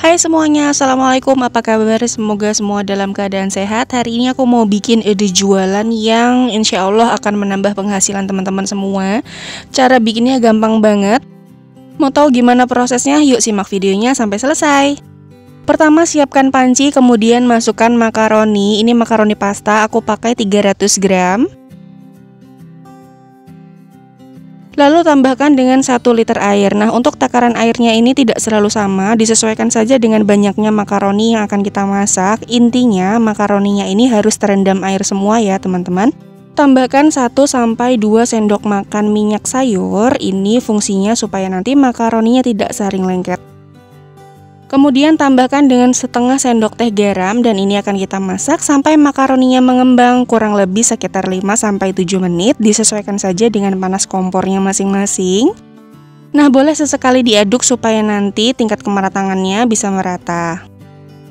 Hai semuanya, Assalamualaikum, apa kabar? Semoga semua dalam keadaan sehat. Hari ini aku mau bikin ide jualan yang insya Allah akan menambah penghasilan teman-teman semua. Cara bikinnya gampang banget. Mau tahu gimana prosesnya? Yuk simak videonya sampai selesai. Pertama siapkan panci, kemudian masukkan makaroni. Ini makaroni pasta, aku pakai 300 gram. Lalu tambahkan dengan 1 liter air. Nah, untuk takaran airnya ini tidak selalu sama, disesuaikan saja dengan banyaknya makaroni yang akan kita masak. Intinya, makaroninya ini harus terendam air semua ya, teman-teman. Tambahkan 1-2 sendok makan minyak sayur. Ini fungsinya supaya nanti makaroninya tidak saring lengket. Kemudian tambahkan dengan setengah sendok teh garam dan ini akan kita masak sampai makaroninya mengembang kurang lebih sekitar 5-7 menit, disesuaikan saja dengan panas kompornya masing-masing. Nah, boleh sesekali diaduk supaya nanti tingkat kemeratangannya bisa merata.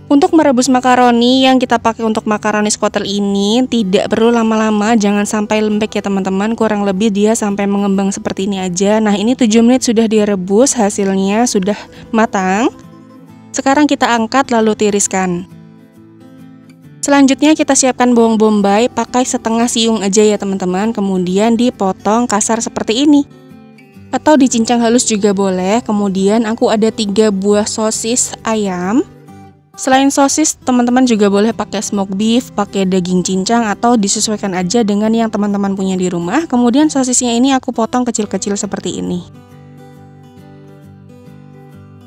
Untuk merebus makaroni yang kita pakai untuk makaroni squatter ini tidak perlu lama-lama, jangan sampai lembek ya teman-teman, kurang lebih dia sampai mengembang seperti ini aja. Nah, ini 7 menit sudah direbus, hasilnya sudah matang. Sekarang kita angkat lalu tiriskan. Selanjutnya kita siapkan bawang bombay, pakai setengah siung aja ya teman-teman, kemudian dipotong kasar seperti ini. Atau dicincang halus juga boleh. Kemudian aku ada 3 buah sosis ayam. Selain sosis, teman-teman juga boleh pakai smoke beef, pakai daging cincang, atau disesuaikan aja dengan yang teman-teman punya di rumah. Kemudian sosisnya ini aku potong kecil-kecil seperti ini.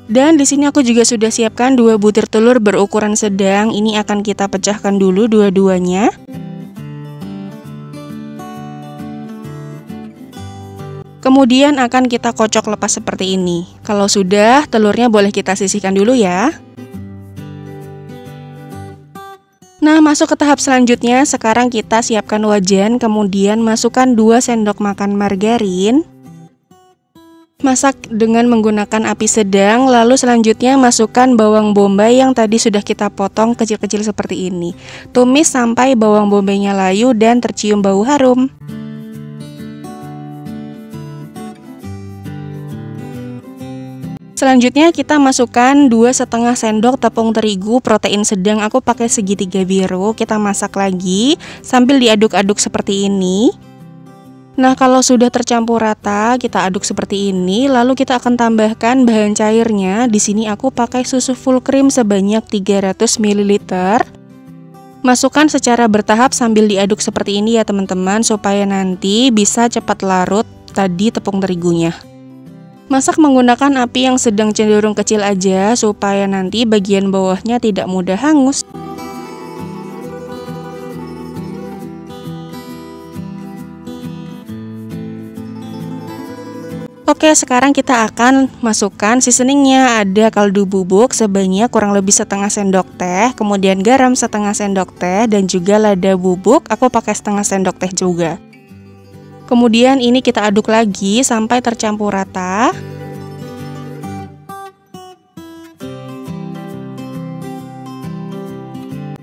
Dan di sini aku juga sudah siapkan 2 butir telur berukuran sedang. Ini akan kita pecahkan dulu dua-duanya. Kemudian akan kita kocok lepas seperti ini. Kalau sudah, telurnya boleh kita sisihkan dulu ya. Nah, masuk ke tahap selanjutnya. Sekarang kita siapkan wajan, kemudian masukkan 2 sendok makan margarin. Masak dengan menggunakan api sedang, lalu selanjutnya masukkan bawang bombay yang tadi sudah kita potong kecil-kecil seperti ini. Tumis sampai bawang bombaynya layu dan tercium bau harum. Selanjutnya kita masukkan 2,5 sendok tepung terigu protein sedang, aku pakai segitiga biru. Kita masak lagi sambil diaduk-aduk seperti ini. Nah, kalau sudah tercampur rata, kita aduk seperti ini, lalu kita akan tambahkan bahan cairnya. Di sini aku pakai susu full cream sebanyak 300 ml. Masukkan secara bertahap sambil diaduk seperti ini ya teman-teman, supaya nanti bisa cepat larut tadi tepung terigunya. Masak menggunakan api yang sedang cenderung kecil aja, supaya nanti bagian bawahnya tidak mudah hangus. Oke, sekarang kita akan masukkan seasoningnya. Ada kaldu bubuk sebanyak kurang lebih setengah sendok teh, kemudian garam setengah sendok teh, dan juga lada bubuk, aku pakai setengah sendok teh juga. Kemudian ini kita aduk lagi sampai tercampur rata.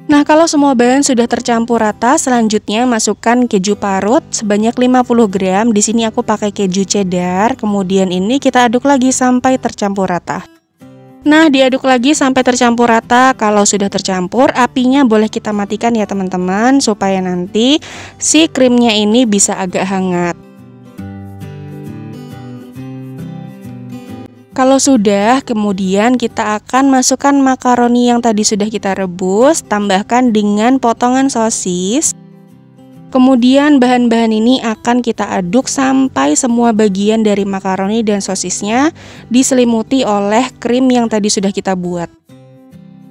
Nah, kalau semua bahan sudah tercampur rata, selanjutnya masukkan keju parut sebanyak 50 gram. Di sini aku pakai keju cheddar. Kemudian ini kita aduk lagi sampai tercampur rata. Nah, diaduk lagi sampai tercampur rata. Kalau sudah tercampur, apinya boleh kita matikan ya teman-teman, supaya nanti si krimnya ini bisa agak hangat. Kalau sudah, kemudian kita akan masukkan makaroni yang tadi sudah kita rebus, tambahkan dengan potongan sosis. Kemudian bahan-bahan ini akan kita aduk sampai semua bagian dari makaroni dan sosisnya diselimuti oleh krim yang tadi sudah kita buat.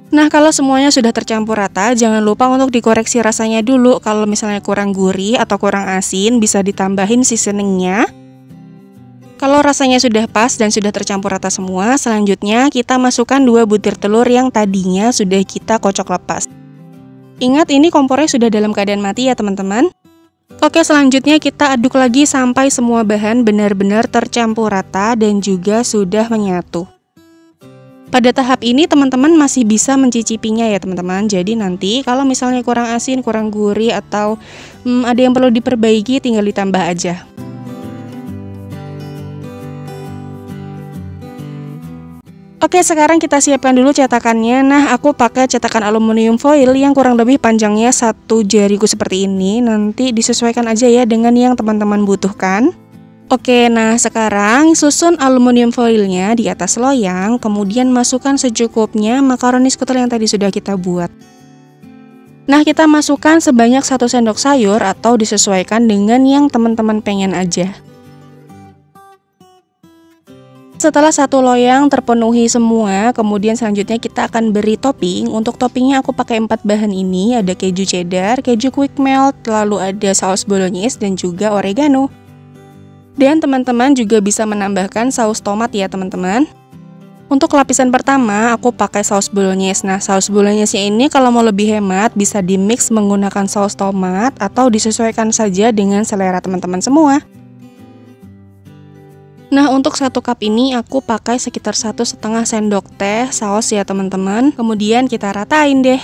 Nah, kalau semuanya sudah tercampur rata, jangan lupa untuk dikoreksi rasanya dulu. Kalau misalnya kurang gurih atau kurang asin, bisa ditambahin seasoningnya. Kalau rasanya sudah pas dan sudah tercampur rata semua, selanjutnya kita masukkan 2 butir telur yang tadinya sudah kita kocok lepas. Ingat, ini kompornya sudah dalam keadaan mati ya teman-teman. Oke, selanjutnya kita aduk lagi sampai semua bahan benar-benar tercampur rata dan juga sudah menyatu. Pada tahap ini teman-teman masih bisa mencicipinya ya teman-teman. Jadi nanti kalau misalnya kurang asin, kurang gurih, atau ada yang perlu diperbaiki, tinggal ditambah aja. Oke, sekarang kita siapkan dulu cetakannya. Nah, aku pakai cetakan aluminium foil yang kurang lebih panjangnya 1 jariku seperti ini. Nanti disesuaikan aja ya dengan yang teman-teman butuhkan. Oke, nah sekarang susun aluminium foilnya di atas loyang, kemudian masukkan secukupnya makaroni skutel yang tadi sudah kita buat. Nah, kita masukkan sebanyak 1 sendok sayur atau disesuaikan dengan yang teman-teman pengen aja. Setelah 1 loyang terpenuhi semua, kemudian selanjutnya kita akan beri topping. Untuk toppingnya aku pakai 4 bahan ini, ada keju cheddar, keju quick melt, lalu ada saus bolognese dan juga oregano. Dan teman-teman juga bisa menambahkan saus tomat ya teman-teman. Untuk lapisan pertama, aku pakai saus bolognese. Nah, saus bolognese ini kalau mau lebih hemat bisa dimix menggunakan saus tomat atau disesuaikan saja dengan selera teman-teman semua. Nah, untuk 1 cup ini aku pakai sekitar 1,5 sendok teh saus ya teman-teman. Kemudian kita ratain deh.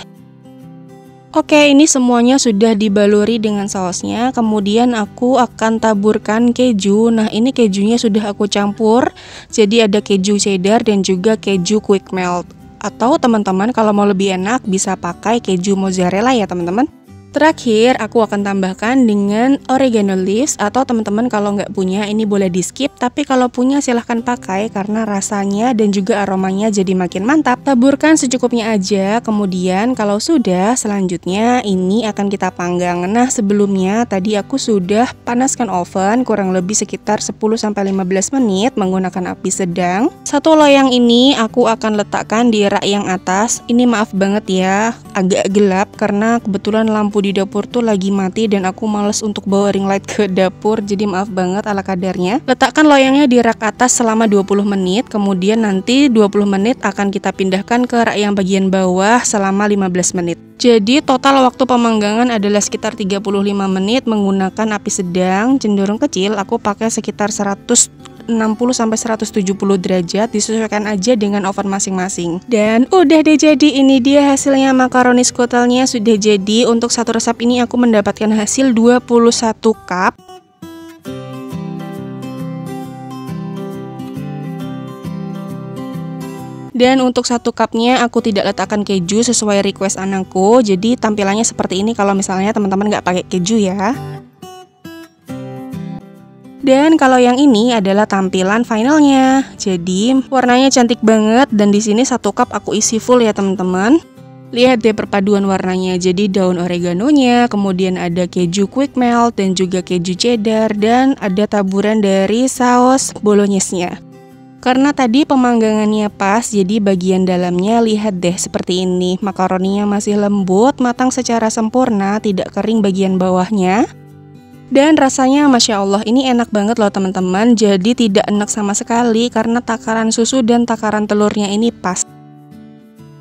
Oke, ini semuanya sudah dibaluri dengan sausnya. Kemudian aku akan taburkan keju. Nah, ini kejunya sudah aku campur. Jadi ada keju cheddar dan juga keju quick melt. Atau teman-teman kalau mau lebih enak bisa pakai keju mozzarella ya teman-teman. Terakhir, aku akan tambahkan dengan oregano leaves, atau teman-teman kalau nggak punya ini boleh di skip, tapi kalau punya silahkan pakai karena rasanya dan juga aromanya jadi makin mantap. Taburkan secukupnya aja, kemudian kalau sudah, selanjutnya ini akan kita panggang. Nah, sebelumnya tadi aku sudah panaskan oven kurang lebih sekitar 10-15 menit menggunakan api sedang. 1 loyang ini aku akan letakkan di rak yang atas. Ini maaf banget ya, agak gelap karena kebetulan lampu di dapur tuh lagi mati dan aku males untuk bawa ring light ke dapur, jadi maaf banget ala kadarnya. Letakkan loyangnya di rak atas selama 20 menit, kemudian nanti 20 menit akan kita pindahkan ke rak yang bagian bawah selama 15 menit. Jadi total waktu pemanggangan adalah sekitar 35 menit menggunakan api sedang, cenderung kecil. Aku pakai sekitar 160-170 derajat, disesuaikan aja dengan oven masing-masing. Dan udah deh, jadi ini dia hasilnya makaroni skutelnya sudah jadi. Untuk 1 resep ini aku mendapatkan hasil 21 cup. Dan untuk 1 cupnya aku tidak letakkan keju sesuai request anakku. Jadi tampilannya seperti ini kalau misalnya teman-teman nggak pakai keju ya. Dan kalau yang ini adalah tampilan finalnya. Jadi warnanya cantik banget dan di sini 1 cup aku isi full ya teman-teman. Lihat deh perpaduan warnanya. Jadi daun oreganonya, kemudian ada keju quick melt dan juga keju cheddar dan ada taburan dari saus bolognese-nya. Karena tadi pemanggangannya pas, jadi bagian dalamnya lihat deh seperti ini. Makaroninya masih lembut, matang secara sempurna, tidak kering bagian bawahnya. Dan rasanya Masya Allah ini enak banget loh teman-teman. Jadi tidak enak sama sekali karena takaran susu dan takaran telurnya ini pas.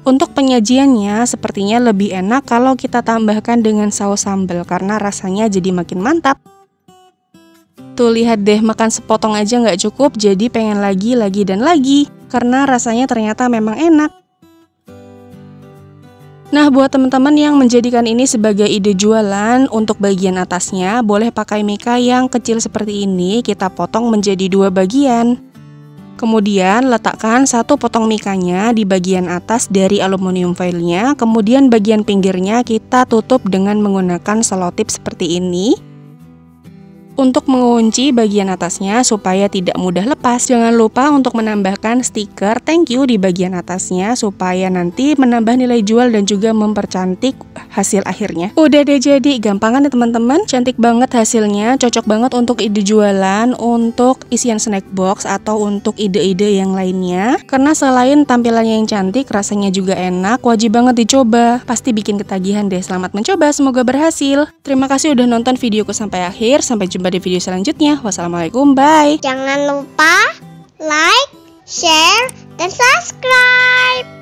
Untuk penyajiannya sepertinya lebih enak kalau kita tambahkan dengan saus sambal karena rasanya jadi makin mantap. Tuh lihat deh, makan sepotong aja nggak cukup, jadi pengen lagi dan lagi karena rasanya ternyata memang enak. Nah, buat teman-teman yang menjadikan ini sebagai ide jualan, untuk bagian atasnya boleh pakai mika yang kecil seperti ini, kita potong menjadi 2 bagian. Kemudian letakkan 1 potong mikanya di bagian atas dari aluminium foilnya, kemudian bagian pinggirnya kita tutup dengan menggunakan selotip seperti ini. Untuk mengunci bagian atasnya supaya tidak mudah lepas, jangan lupa untuk menambahkan stiker thank you di bagian atasnya supaya nanti menambah nilai jual dan juga mempercantik hasil akhirnya. Udah deh, jadi gampangan ya teman-teman, cantik banget hasilnya, cocok banget untuk ide jualan, untuk isian snack box atau untuk ide-ide yang lainnya. Karena selain tampilannya yang cantik, rasanya juga enak, wajib banget dicoba, pasti bikin ketagihan deh. Selamat mencoba, semoga berhasil. Terima kasih udah nonton videoku sampai akhir, sampai jumpa di video selanjutnya. Wassalamualaikum, bye. Jangan lupa like, share, dan subscribe.